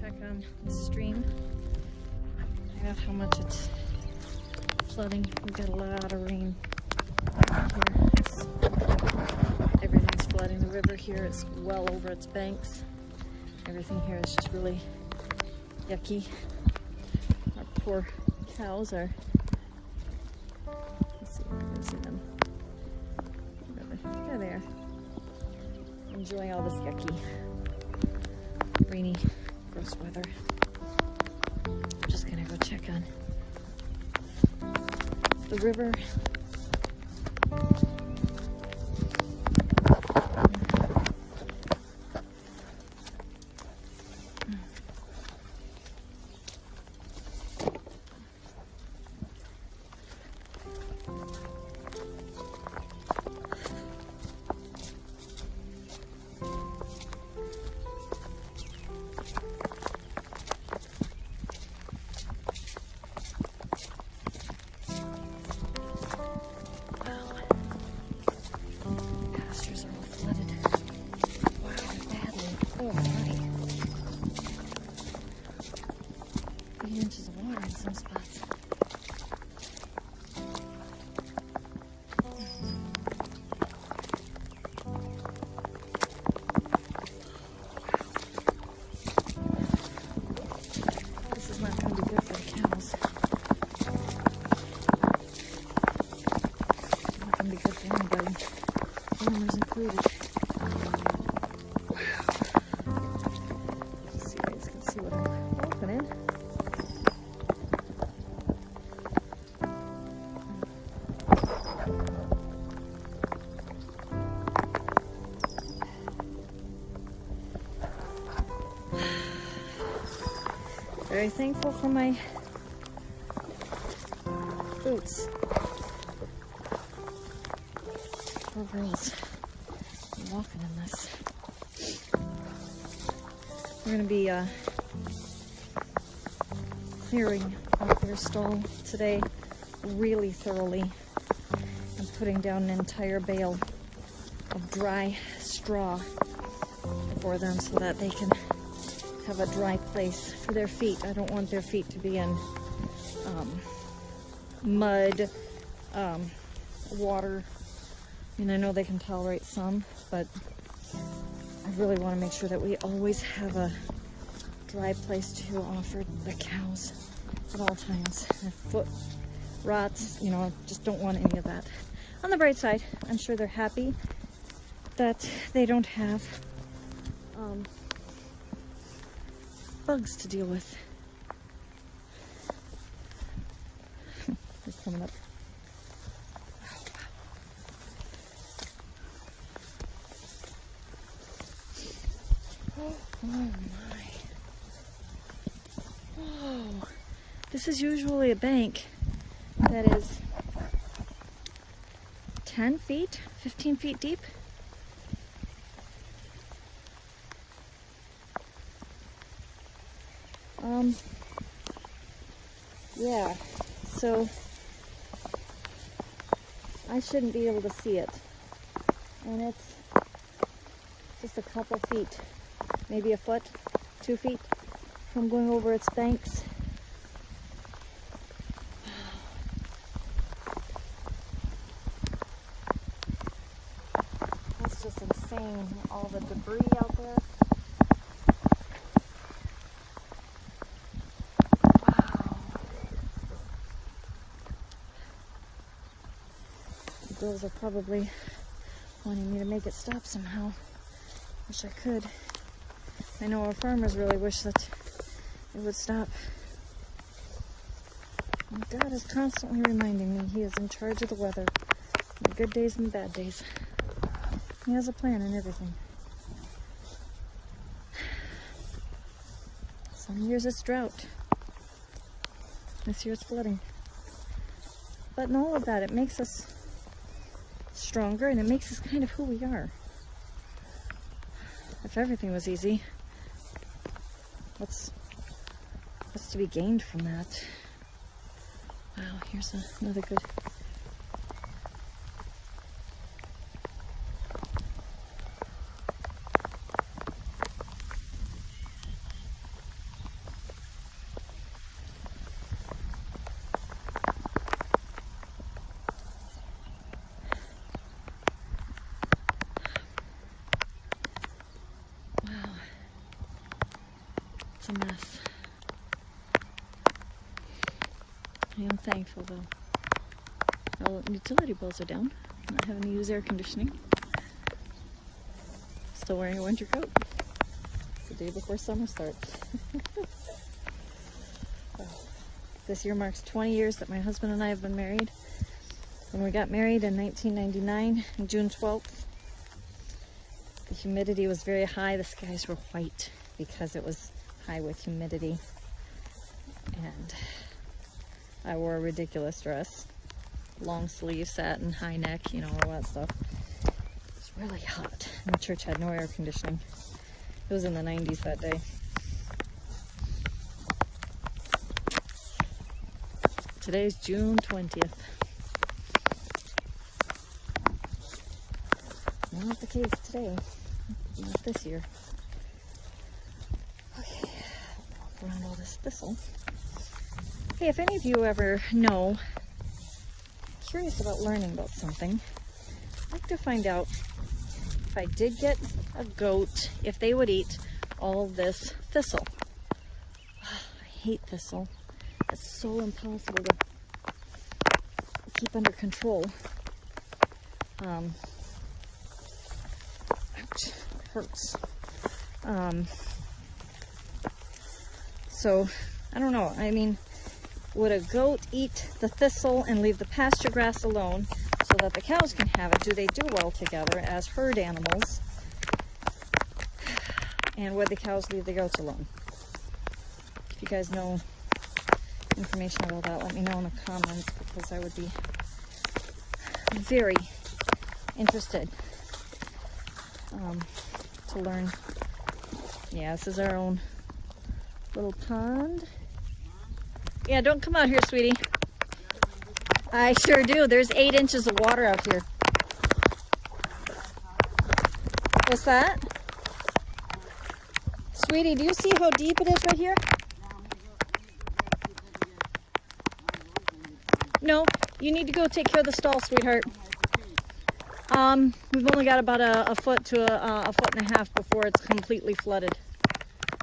check on the stream. Find out how much it's flooding. We've got a lot of rain here. Everything's flooding. The river here is well over its banks. Everything here is just really yucky. Our poor cows are, let's see if you can see them. There they are. Enjoying all this yucky, rainy, gross weather. I'm just gonna go check on the river. Inches of water in some spots. This is not going to be good for the cows. It's not going to be good for anybody, farmers included. So you guys can see what I'm opening. Very thankful for my boots. Poor girls. I'm walking in this. We're going to be clearing out their stall today really thoroughly and putting down an entire bale of dry straw for them so that they can have a dry place for their feet. I don't want their feet to be in mud, water. I mean, I know they can tolerate some, but I really want to make sure that we always have a dry place to offer the cows at all times. If foot rots, you know, just don't want any of that. On the bright side, I'm sure they're happy that they don't have bugs to deal with. They're coming up. Oh my. Oh, this is usually a bank that is 10 feet, 15 feet deep. Yeah, so I shouldn't be able to see it, and it's just a couple feet, maybe a foot, 2 feet from going over its banks. That's just insane, all the debris out there. Girls are probably wanting me to make it stop somehow. Wish I could. I know our farmers really wish that it would stop. And God is constantly reminding me He is in charge of the weather, the good days and the bad days. He has a plan and everything. Some years it's drought. This year it's flooding. But in all of that, it makes us stronger, and it makes us kind of who we are. If everything was easy, what's to be gained from that? Wow, here's another good a mess. I am thankful though. All utility bills are down. I'm not having to use air conditioning. Still wearing a winter coat. It's the day before summer starts. This year marks 20 years that my husband and I have been married. When we got married in 1999, on June 12th, the humidity was very high. The skies were white because it was high with humidity. And I wore a ridiculous dress. Long sleeve, satin, high neck, you know, all that stuff. It was really hot. And the church had no air conditioning. It was in the 90s that day. Today's June 20th. Not the case today. Not this year. Okay, walk around all this thistle. Hey, if any of you ever know, curious about learning about something, I'd like to find out if I did get a goat, if they would eat all this thistle. I hate thistle. It's so impossible to keep under control. Ouch, it hurts. So, I don't know. I mean, would a goat eat the thistle and leave the pasture grass alone so that the cows can have it? Do they do well together as herd animals? And would the cows leave the goats alone? If you guys know information about that, let me know in the comments, because I would be very interested to learn. Yeah, this is our own little pond. Yeah, don't come out here, sweetie. I sure do. There's 8 inches of water out here. What's that? Sweetie, do you see how deep it is right here? No, you need to go take care of the stall, sweetheart. We've only got about a foot to a foot and a half before it's completely flooded.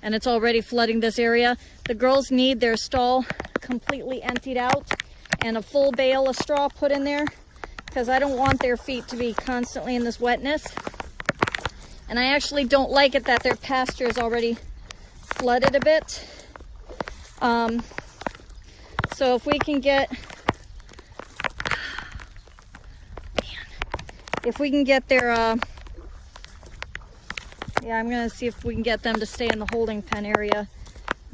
And it's already flooding this area. The girls need their stall completely emptied out and a full bale of straw put in there, because I don't want their feet to be constantly in this wetness. And I actually don't like it that their pasture is already flooded a bit. So if we can get, if we can get their, yeah, I'm gonna see if we can get them to stay in the holding pen area.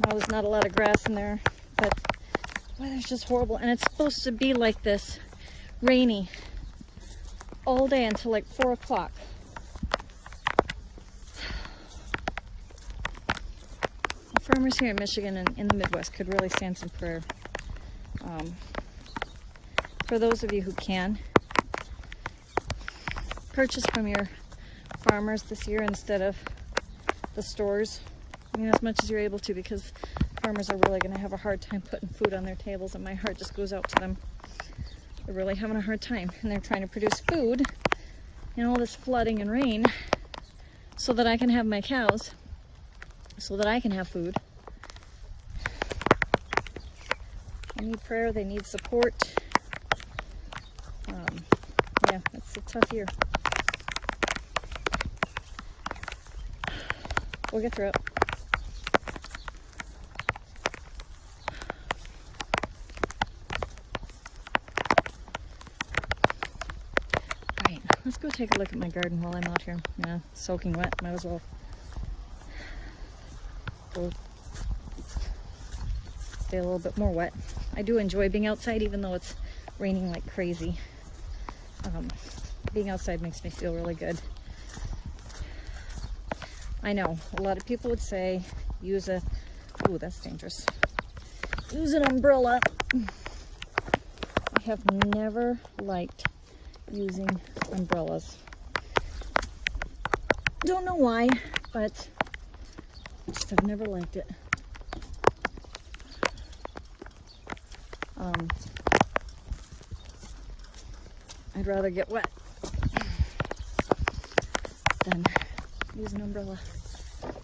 Now, there's not a lot of grass in there, but the weather's just horrible. And it's supposed to be like this, rainy, all day until like 4 o'clock. Farmers here in Michigan and in the Midwest could really stand some prayer. For those of you who can, purchase from your farmers this year instead of the stores. I mean, as much as you're able to, because farmers are really going to have a hard time putting food on their tables, and my heart just goes out to them. They're really having a hard time, and they're trying to produce food in all this flooding and rain so that I can have my cows, so that I can have food. They need prayer, they need support. Yeah, it's a tough year. We'll get through it. Alright, let's go take a look at my garden while I'm out here. Yeah, soaking wet, might as well go stay a little bit more wet. I do enjoy being outside even though it's raining like crazy. Being outside makes me feel really good. I know, a lot of people would say use a, ooh, that's dangerous. Use an umbrella. I have never liked using umbrellas. Don't know why, but just have never liked it. I'd rather get wet than use an umbrella. Okay.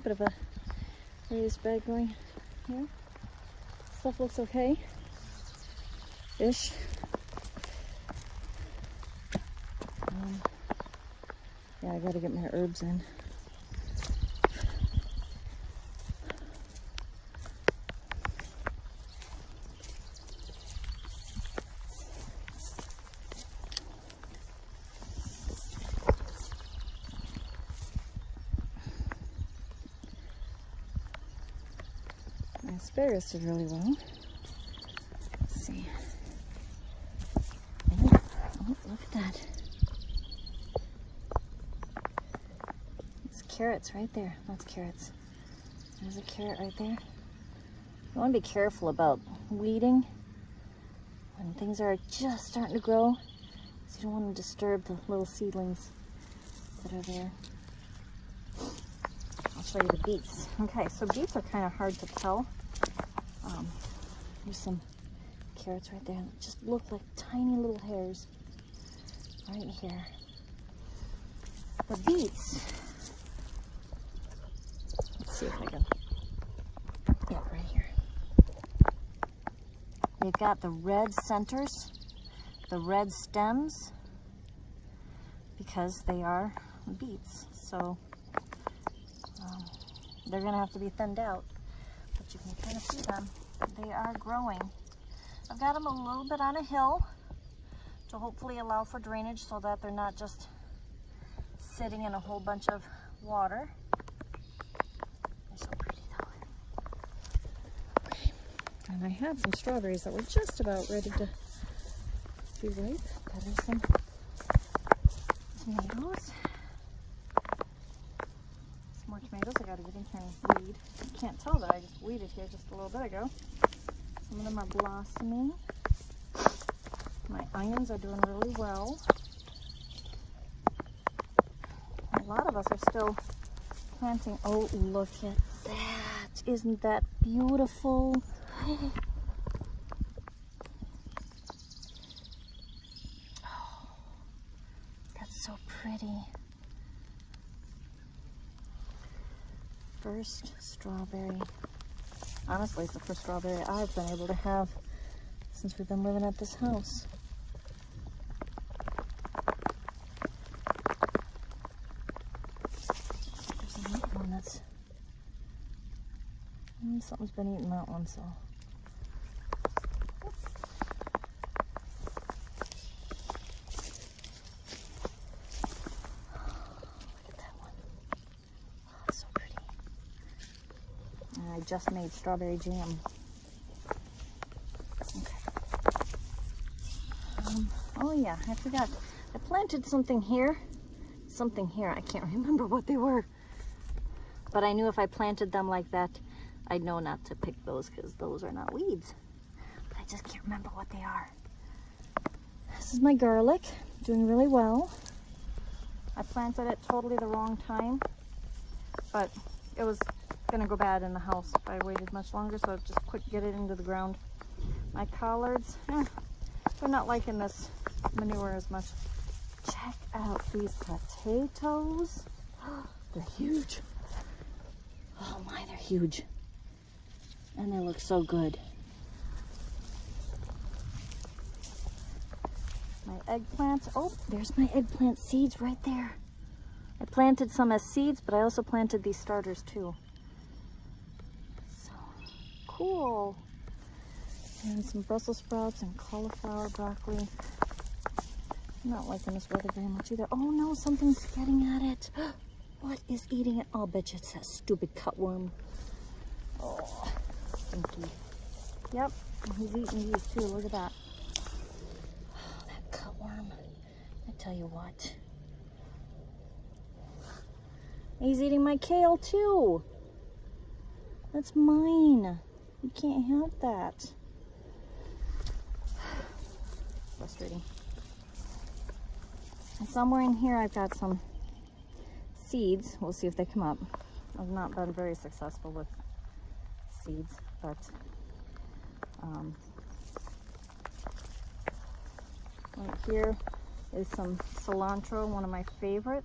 bit of a raised bed going here. Stuff looks okay. Ish. Yeah, I gotta get my herbs in. My asparagus did really well. Let's see. Oh, look at that. It's carrots right there. That's carrots. There's a carrot right there. You want to be careful about weeding when things are just starting to grow, so you don't want to disturb the little seedlings that are there. I'll show you the beets. Okay, so beets are kind of hard to tell. There's some carrots right there that just look like tiny little hairs right here. The beets, let's see if I can, yeah, right here. They've got the red centers, the red stems, because they are beets. So they're gonna have to be thinned out, but you can kind of see them. They are growing. I've got them a little bit on a hill to hopefully allow for drainage so that they're not just sitting in a whole bunch of water. They're so pretty though. Okay, and I had some strawberries that were just about ready to be ripe. There's some tomatoes. Some more tomatoes. I gotta get in here and weed. You can't tell that I just weeded here just a little bit ago. Some of them are blossoming. My onions are doing really well. A lot of us are still planting. Oh, look at that. Isn't that beautiful? Oh, that's so pretty. First strawberry. Honestly, it's the first strawberry I've been able to have since we've been living at this house. There's another one that's... something's been eating that one, so... I just made strawberry jam. Okay. Oh yeah, I forgot. I planted something here. I can't remember what they were. But I knew if I planted them like that, I'd know not to pick those because those are not weeds. But I just can't remember what they are. This is my garlic, doing really well. I planted it totally the wrong time, but it was gonna go bad in the house if I waited much longer, so I just get it into the ground. My collards, they're not liking this manure as much. Check out these potatoes. They're huge. Oh my, they're huge. And they look so good. My eggplants, oh, there's my eggplant seeds right there. I planted some as seeds, but I also planted these starters too. Cool. And some Brussels sprouts and cauliflower, broccoli. I'm not liking this weather very much either. Oh no, something's getting at it. What is eating it? I'll bet you it's that stupid cutworm. Oh, stinky. Yep, he's eating these too. Look at that. Oh, that cutworm. I tell you what. He's eating my kale too. That's mine. You can't have that. Frustrating. And somewhere in here I've got some seeds. We'll see if they come up. I've not been very successful with seeds, but right here is some cilantro, one of my favorite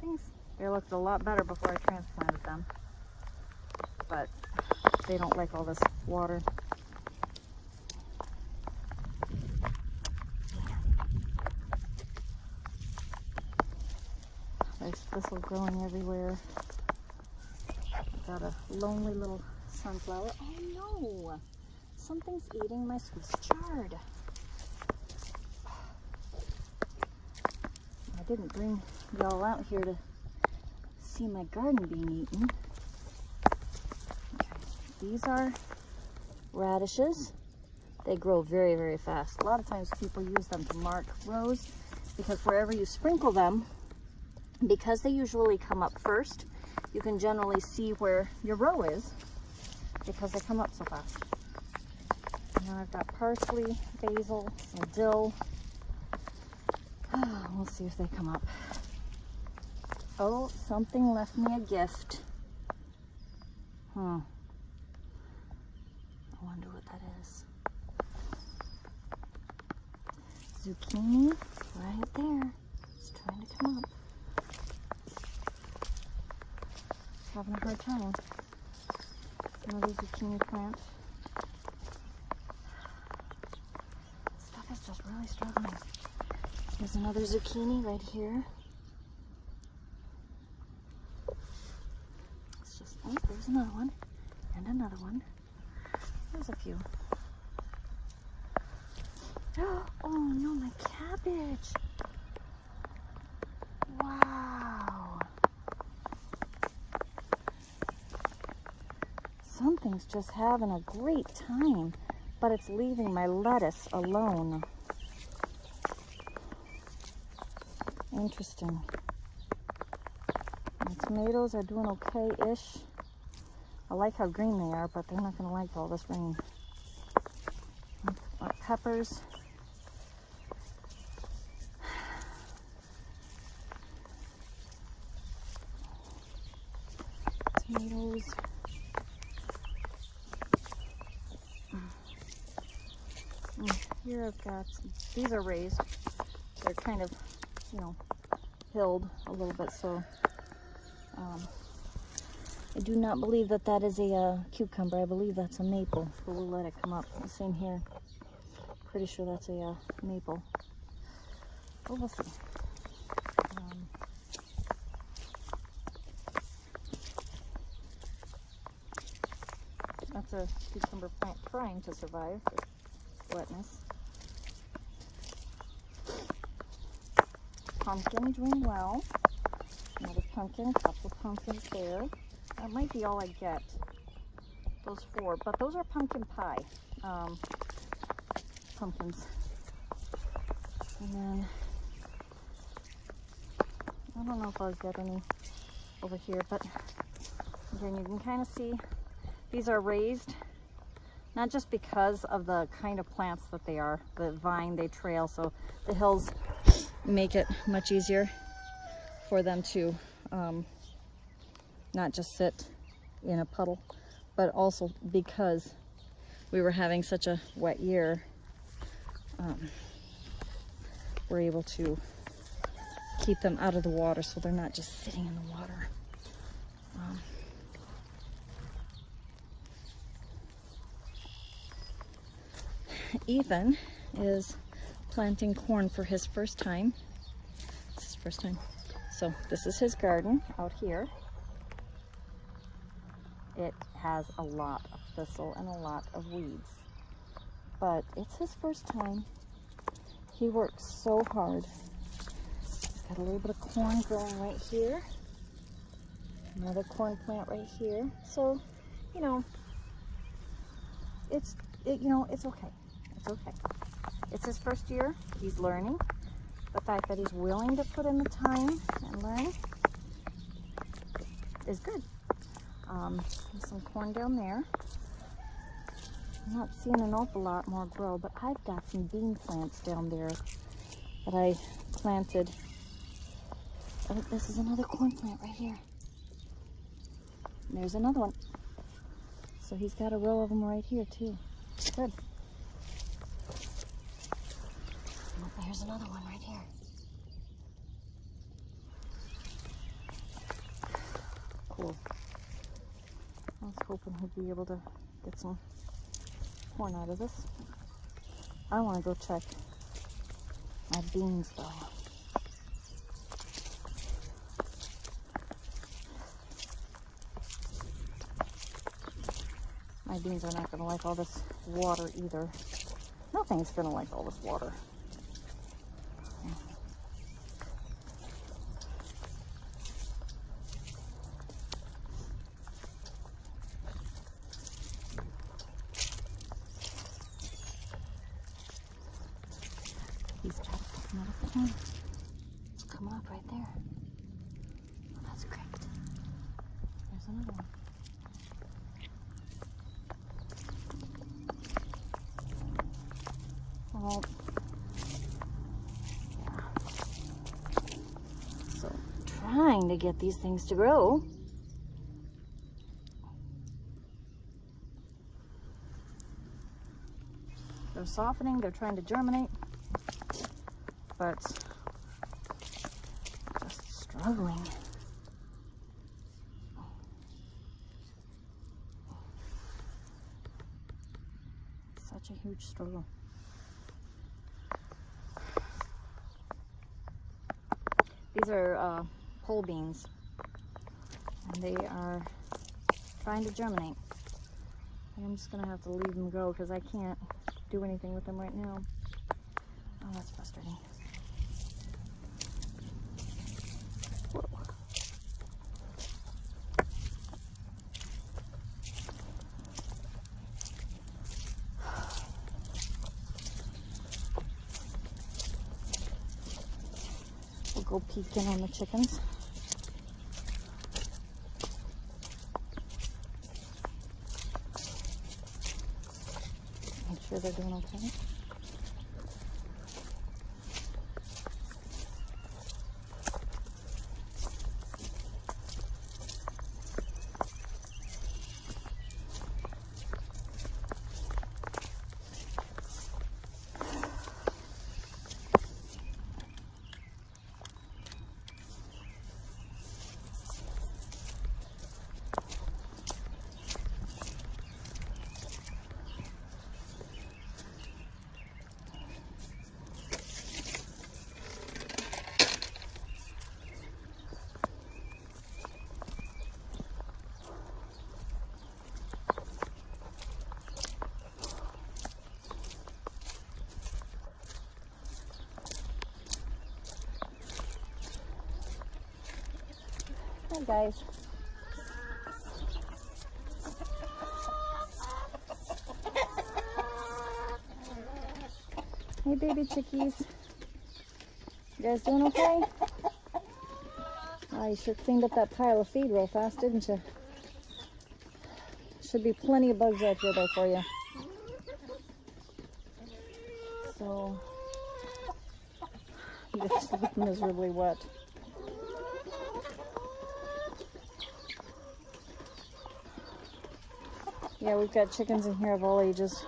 things. They looked a lot better before I transplanted them, but they don't like all this water. There's thistle growing everywhere. Got a lonely little sunflower. Oh no! Something's eating my Swiss chard. I didn't bring y'all out here to see my garden being eaten. Okay. These are radishes. They grow very, very fast. A lot of times people use them to mark rows because wherever you sprinkle them, because they usually come up first, you can generally see where your row is because they come up so fast. And now I've got parsley, basil, some dill. We'll see if they come up. Oh, something left me a gift. I wonder what that is. Zucchini right there. It's trying to come up. Having a hard time. Another zucchini plant. Stuff is just really struggling. There's another zucchini right here. It's just, oh, there's another one. And another one. There's a few. Oh no, my cabbage. Wow. Something's just having a great time, but it's leaving my lettuce alone. Interesting. My tomatoes are doing okay-ish. I like how green they are, but they're not going to like all this rain. My peppers. Tomatoes. Here I've got, these are raised. They're kind of, you know, hilled a little bit, so I do not believe that that is a cucumber. I believe that's a maple, but we'll let it come up. The same here. Pretty sure that's a maple. But we'll see. That's a cucumber plant trying to survive the wetness. Pumpkin doing well. Another pumpkin, couple of pumpkins there. That might be all I get. Those 4, but those are pumpkin pie pumpkins. And then I don't know if I'll get any over here, but again, you can kind of see these are raised, not just because of the kind of plants that they are, the vine they trail, so the hills make it much easier for them to not just sit in a puddle, but also because we were having such a wet year, we're able to keep them out of the water so they're not just sitting in the water. Ethan is planting corn for his first time. It's his first time. So this is his garden out here. It has a lot of thistle and a lot of weeds, but it's his first time. He works so hard. Got a little bit of corn growing right here. Another corn plant right here. So, you know, it's okay. It's okay. It's his first year. He's learning. The fact that he's willing to put in the time and learn is good. There's some corn down there. I'm not seeing an awful lot more grow, but I've got some bean plants down there that I planted. Oh, this is another corn plant right here. There's another one. So he's got a row of them right here too. Good. Oh, there's another one right here. cool. I was hoping he'd be able to get some corn out of this. I want to go check my beans though. My beans are not going to like all this water either. Nothing's going to like all this water. He's trying to pick them up again. It's coming up right there. Oh, that's great. There's another one. Well, yeah. So, trying to get these things to grow. They're softening, they're trying to germinate, but just struggling. Such a huge struggle. These are pole beans, and they are trying to germinate. I'm just gonna have to leave them go because I can't do anything with them right now. Oh, that's frustrating. Whoa. We'll go peek in on the chickens. Make sure they're doing okay. Hi guys. Hey baby chickies. You guys doing okay? Oh, you sure cleaned up that pile of feed real fast, didn't you? Should be plenty of bugs out here though for you. So, you just look miserably wet. Yeah, we've got chickens in here of all ages.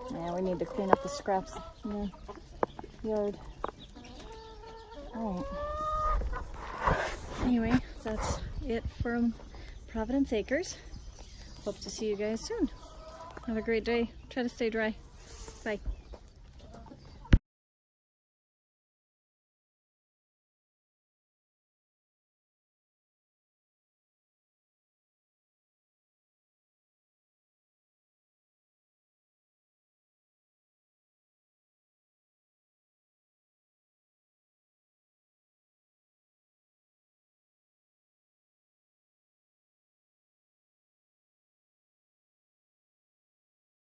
Yeah, we need to clean up the scraps in the yard. Alright. Anyway, that's it from Providence Acres. Hope to see you guys soon. Have a great day. Try to stay dry. Bye.